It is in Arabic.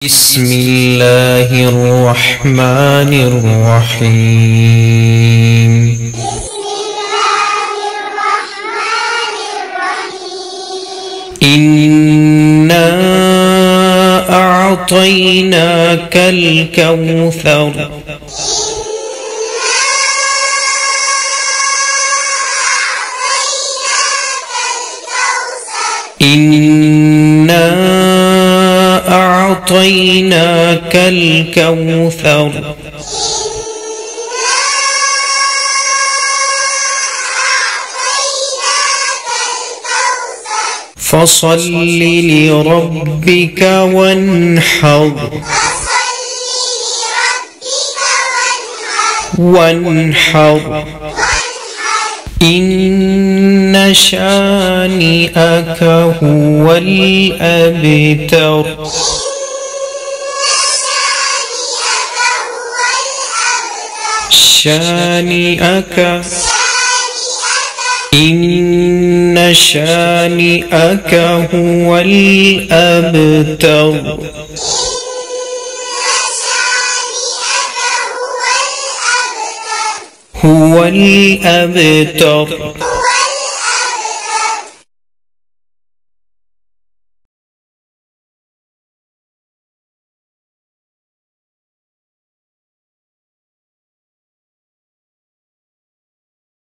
بسم الله الرحمن الرحيم. إنا أعطيناك الكوثر. إنا أعطيناك الكوثر فصل لربك وانحر إن شانئك هو الأبتر. شانئك إن شانئك هو الأبتر. هو الأبتر.